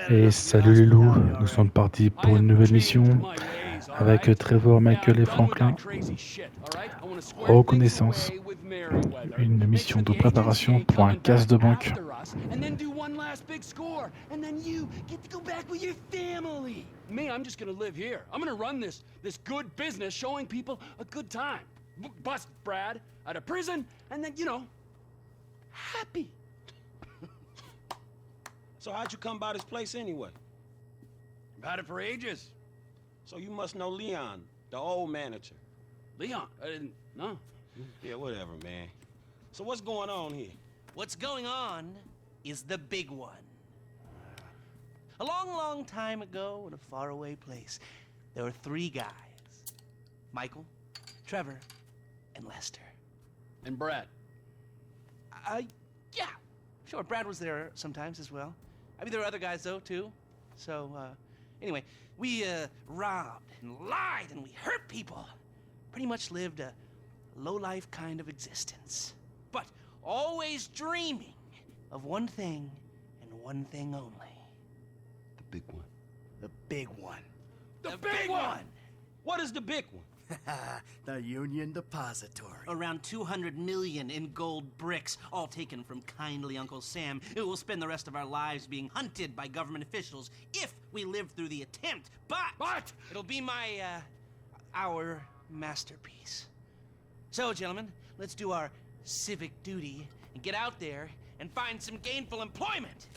Et salut les loups, nous sommes partis pour une nouvelle mission avec Trevor, Michael et Franklin. Reconnaissance, une mission de préparation pour un casse de banque. Me, I'm just gonna live here. I'm gonna run this good business showing people a good time. Bust Brad out of prison, and then, you know, happy. So how'd you come by this place anyway? I've had it for ages. So you must know Leon, the old manager. Leon? I didn't know. Yeah, whatever, man. So what's going on here? What's going on is the big one. A long, long time ago in a faraway place, there were 3 guys. Michael, Trevor, and Lester. And Brad? Yeah. Sure, Brad was there sometimes as well. I mean, there were other guys, though, too. So, anyway, we, robbed and lied and we hurt people. Pretty much lived a low-life kind of existence. But always dreaming of one thing and one thing only. The big one. The big one. The big one! What is the big one? The Union Depository. Around 200 million in gold bricks, all taken from kindly Uncle Sam, who will spend the rest of our lives being hunted by government officials if we live through the attempt. But it'll be our masterpiece. So, gentlemen, let's do our civic duty and get out there and find some gainful employment.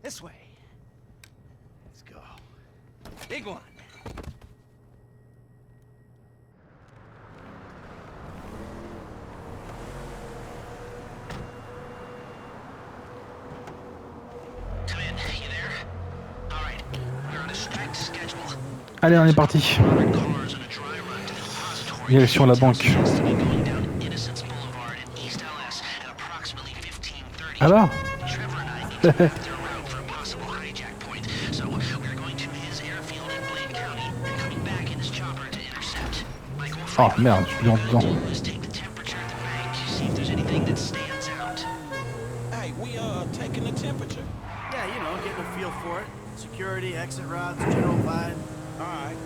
This way. Let's go. Big one. Allez, on est parti. Direction la banque. Alors Oh merde, je suis en dedans. Hey, we taking the temperature? Yeah, you know, getting a feel for it. Security, exit routes, general vibe. All right.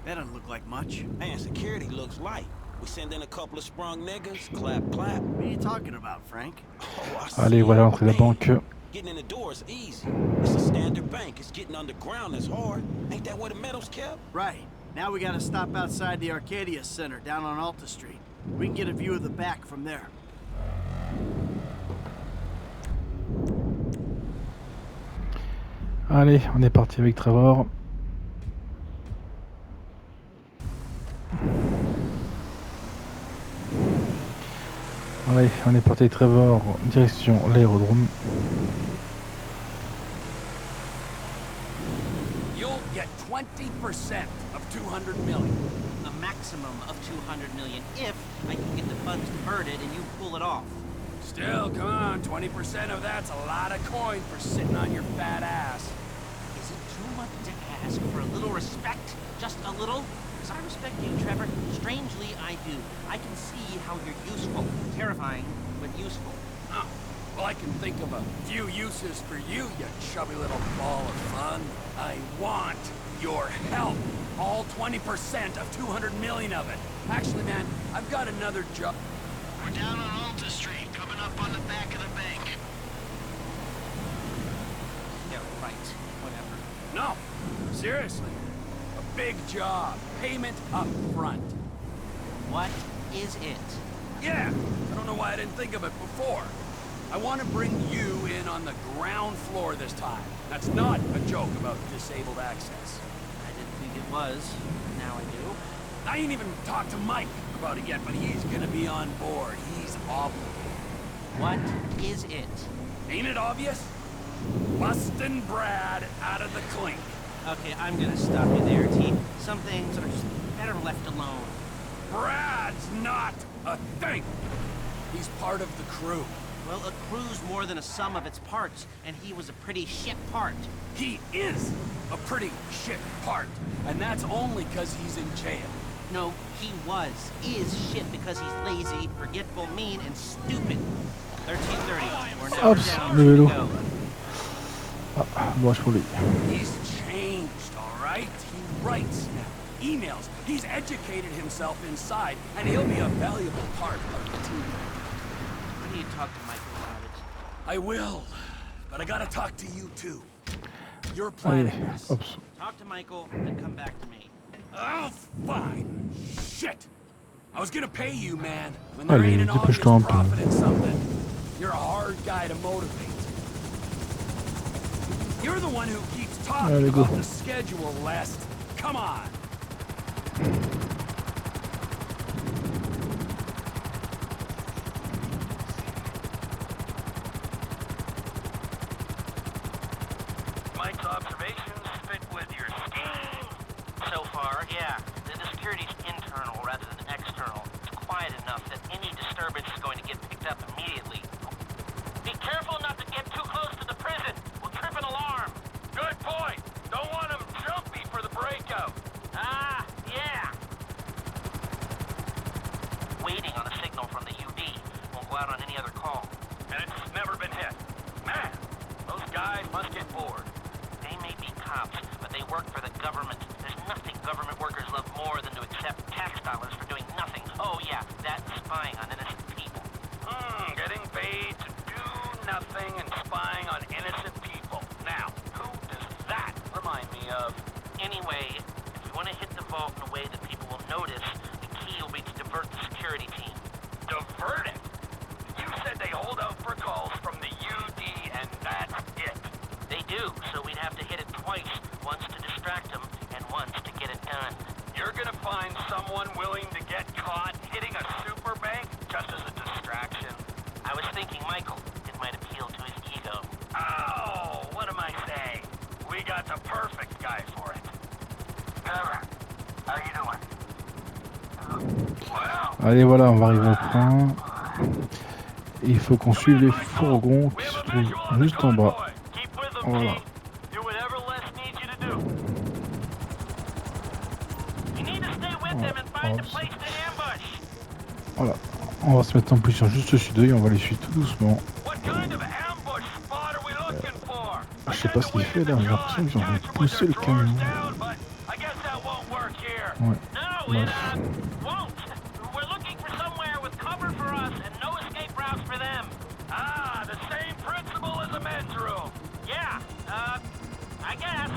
That doesn't look like much. Man, security looks light. We send in a couple of sprung niggas, clap, clap. What are you talking about, Frank? Oh, I see. Allez, voilà l'entrée de la banque. Getting in the door is easy. It's a standard bank. It's getting underground that's hard. Ain't that where the metal's kept? Right. Now we gotta stop outside the Arcadia Center down on Alta Street. We can get a view of the back from there. Allez, on est parti avec Trevor. Allez, on est parti avec Trevor, direction l'aérodrome. You'll get 20% of 200 million. A maximum of 200 million if I can get the funds diverted and you pull it off. Still, come on, 20% of that's a lot of coin for sitting on your fat ass. Is it too much to ask for a little respect? Just a little? Because I respect you, Trevor. Strangely, I do. I can see how you're useful. Terrifying, but useful. Oh, well, I can think of a few uses for you, you chubby little ball of fun. I want your help. All 20% of 200 million of it. Actually, man, I've got another job. We're down on Alta Street, coming up on the back of the bank. Yeah, right. Whatever. No, seriously. A big job. Payment up front. What is it? Yeah, I don't know why I didn't think of it before. I want to bring you in on the ground floor this time. That's not a joke about disabled access. I didn't think it was. Now I do. I ain't even talked to Mike about it yet, but he's gonna be on board. He's obligated. What is it? Ain't it obvious? Bustin' Brad out of the clink. Okay, I'm gonna stop you there, T. Some things are just better left alone. Brad's not a thing. He's part of the crew. Well, a crew's more than a sum of its parts, and he was a pretty shit part. He is a pretty shit part, and that's only 'cause he's in jail. No, he is shit because he's lazy, forgetful, mean, and stupid. 13:30. We're now Hop, down. le Here we vélo. go. Dommage pour lui. He's changed, all right? He writes now, emails. He's educated himself inside, and he'll be a valuable part of the team. Why don't you talk to Michael about it? I will, but I gotta talk to you too. You're Allez, planning this. hop. Talk to Michael, then come back to me. Oh, fine. Shit. I was gonna pay you, man. When there Allez, ain't an obvious dépêche-toi un peu. profit in something, you're a hard guy to motivate. You're the one who keeps talking Allez, go. about the schedule, Lest. Come on. Mike's observations fit with your scheme. So far, yeah. The security's internal rather than external. It's quiet enough that any disturbance is going to get picked up immediately. Be careful not to get too close to the prison. We'll trip an alarm. Good point. Don't want him jumpy for the breakout. Ah, yeah. Waiting on a signal from the UD. Won't go out on any other call. And it's never been hit. Man, those guys must get bored. They may be cops, but they work for the government. There's nothing government workers love more than to accept tax dollars for doing nothing. Oh yeah, that's spying on innocent people. Getting paid to do nothing and spying on innocent people. Now, who does that remind me of? Anyway, if we want to hit the vault in a way that people will notice, the key will be to divert the security team. Divert it? You said they hold out for calls from the UD and that's it. They do, so we'd have to hit it twice. Once to distract them, and once to get it done. You're gonna find someone willing to get caught hitting a super bank just as a distraction? I was thinking Michael. It might appeal to his ego. Oh, what am I saying? We got the perfect guy for it. Trevor, how you doing? Well, Allez, voilà, on va arriver au point. Et il faut qu'on suive les fourgons qui se trouvent juste en bas. Keep with them, Voilà. Pete. Do whatever Les needs you to do. You need to stay with them and find a place to ambush. Voilà. On va se mettre en position juste au-dessus d'eux et on va les suivre tout doucement. what kind of ambush spot are we looking for? Je sais pas ce qu'il fait là, j'ai l'impression qu'ils ont envie de pousser le camion. I guess that won't work here. Ouais. No, Bref. it won't. We're looking for somewhere with cover for us and no escape routes for them. Ah, the same principle as a men's room. Yeah, I guess.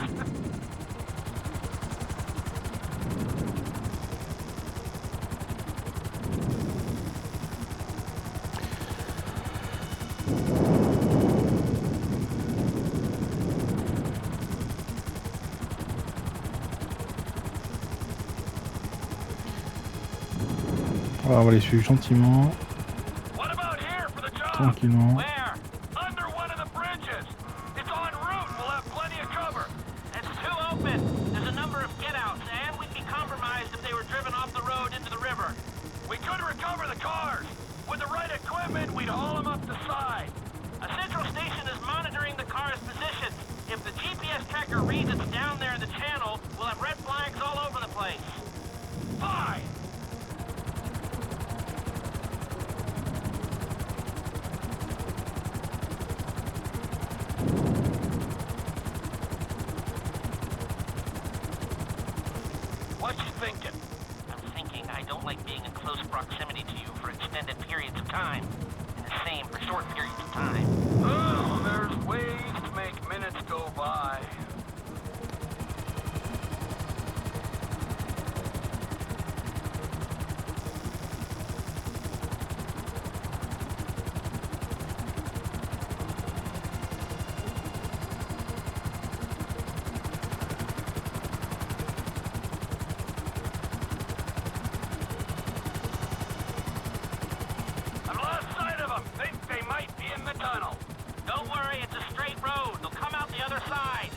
Voilà, on va les suivre gentiment, What about here for the job? tranquillement. Where? Under one of the bridges. It's en route. We'll have plenty of cover. It's too open. There's a number of get-outs, and we'd be compromised if they were driven off the road into the river. We could recover the cars. With the right equipment, we'd haul them up the side. A central station is monitoring the car's position. If the GPS tracker reads it's down there in the channel, we'll have red flags all over the place. Fine. What you thinking? I'm thinking I don't like being in close proximity to you for extended periods of time. And the same for short periods of time. Oh, there's ways to make minutes go by. I've lost sight of them. Think they might be in the tunnel. Don't worry, it's a straight road. They'll come out the other side.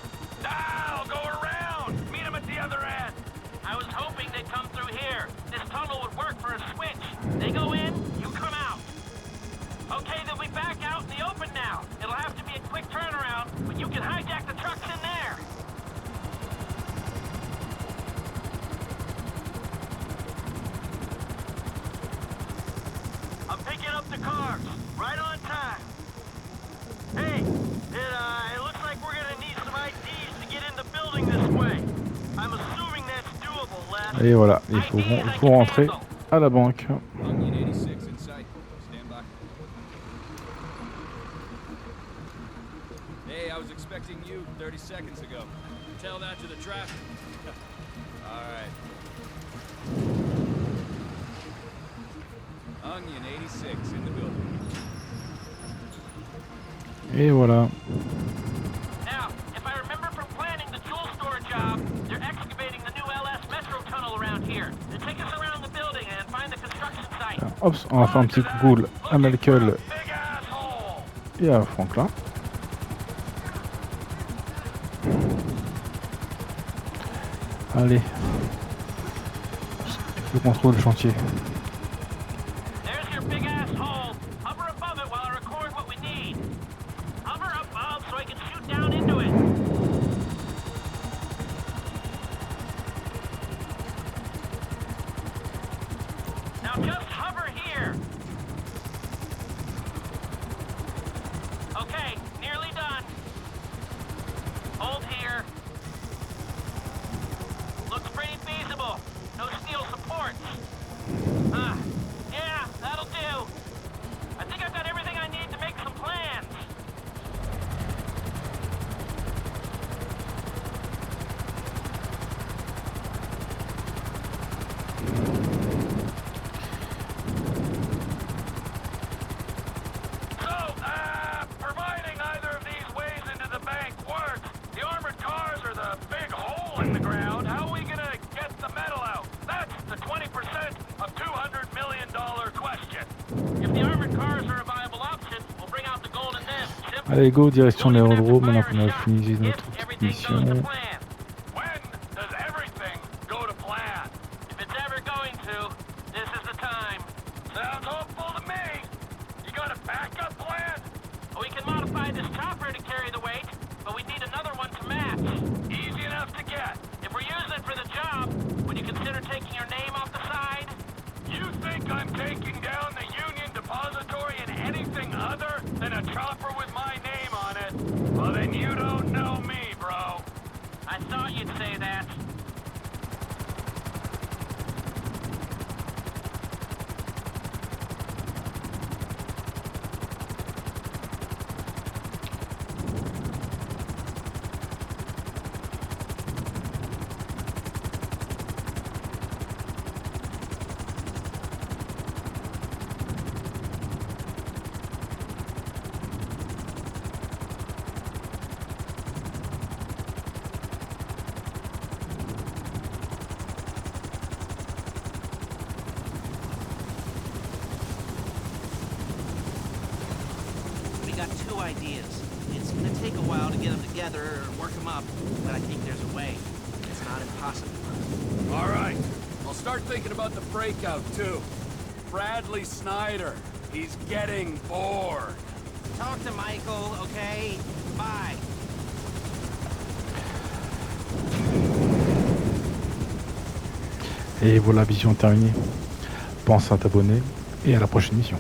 I'm picking up the cars. Right on time. Hey, it looks like we're gonna need some IDs to get in the building this way. I'm assuming that's doable, Les. Et voilà, il faut rentrer à la banque. Onion 86 in sight. Stand by. Hey, I was expecting you 30 seconds ago. Tell that to the traffic. All right. Onion 86 in the building. Et voilà. Now, if I remember from planning the jewel store job, they're excavating the new LS Metro tunnel around here. They take us around the building and find the construction site. Hop, on va faire un petit coucou à Michael et à Franklin. Allez. Je contrôle le chantier. There's your big ass hole. Hover above it while I record what we need. Hover above so I can shoot down into it. Now just hover here. Okay, nearly done. Hold here. Looks pretty feasible. No steel supports. Yeah, that'll do. I think I've got everything I need to make some plans. So, providing either of these ways into the bank works, the armored cars are the big hole in the ground. How are we gonna get the metal out? That's the 20% of $200 million question. If the armored cars are a viable option, we'll bring out the gold and then ship. Allez, go, direction l'aérodrome, maintenant qu'on a fini notre If petite everything goes to mission. plan. When does everything go to plan? If it's ever going to, this is the time. Sounds hopeful to me. You got a backup plan? We can modify this chopper to carry the weight, but we need another one to match. Easy enough to get. If we're using it for the job, would you consider taking your name off the side? You think I'm taking down the Union Depository in anything other than a chopper with my name on it? Well, then you don't know me, bro. I thought you'd say that. We got two ideas. It's gonna take a while to get them together or work them up, but I think there's a way. It's not impossible. All right. I'll start thinking about the breakout, too. Bradley Snyder. He's getting bored. Talk to Michael, okay? Bye. Et voilà, mission terminée. Pense à t'abonner et à la prochaine mission.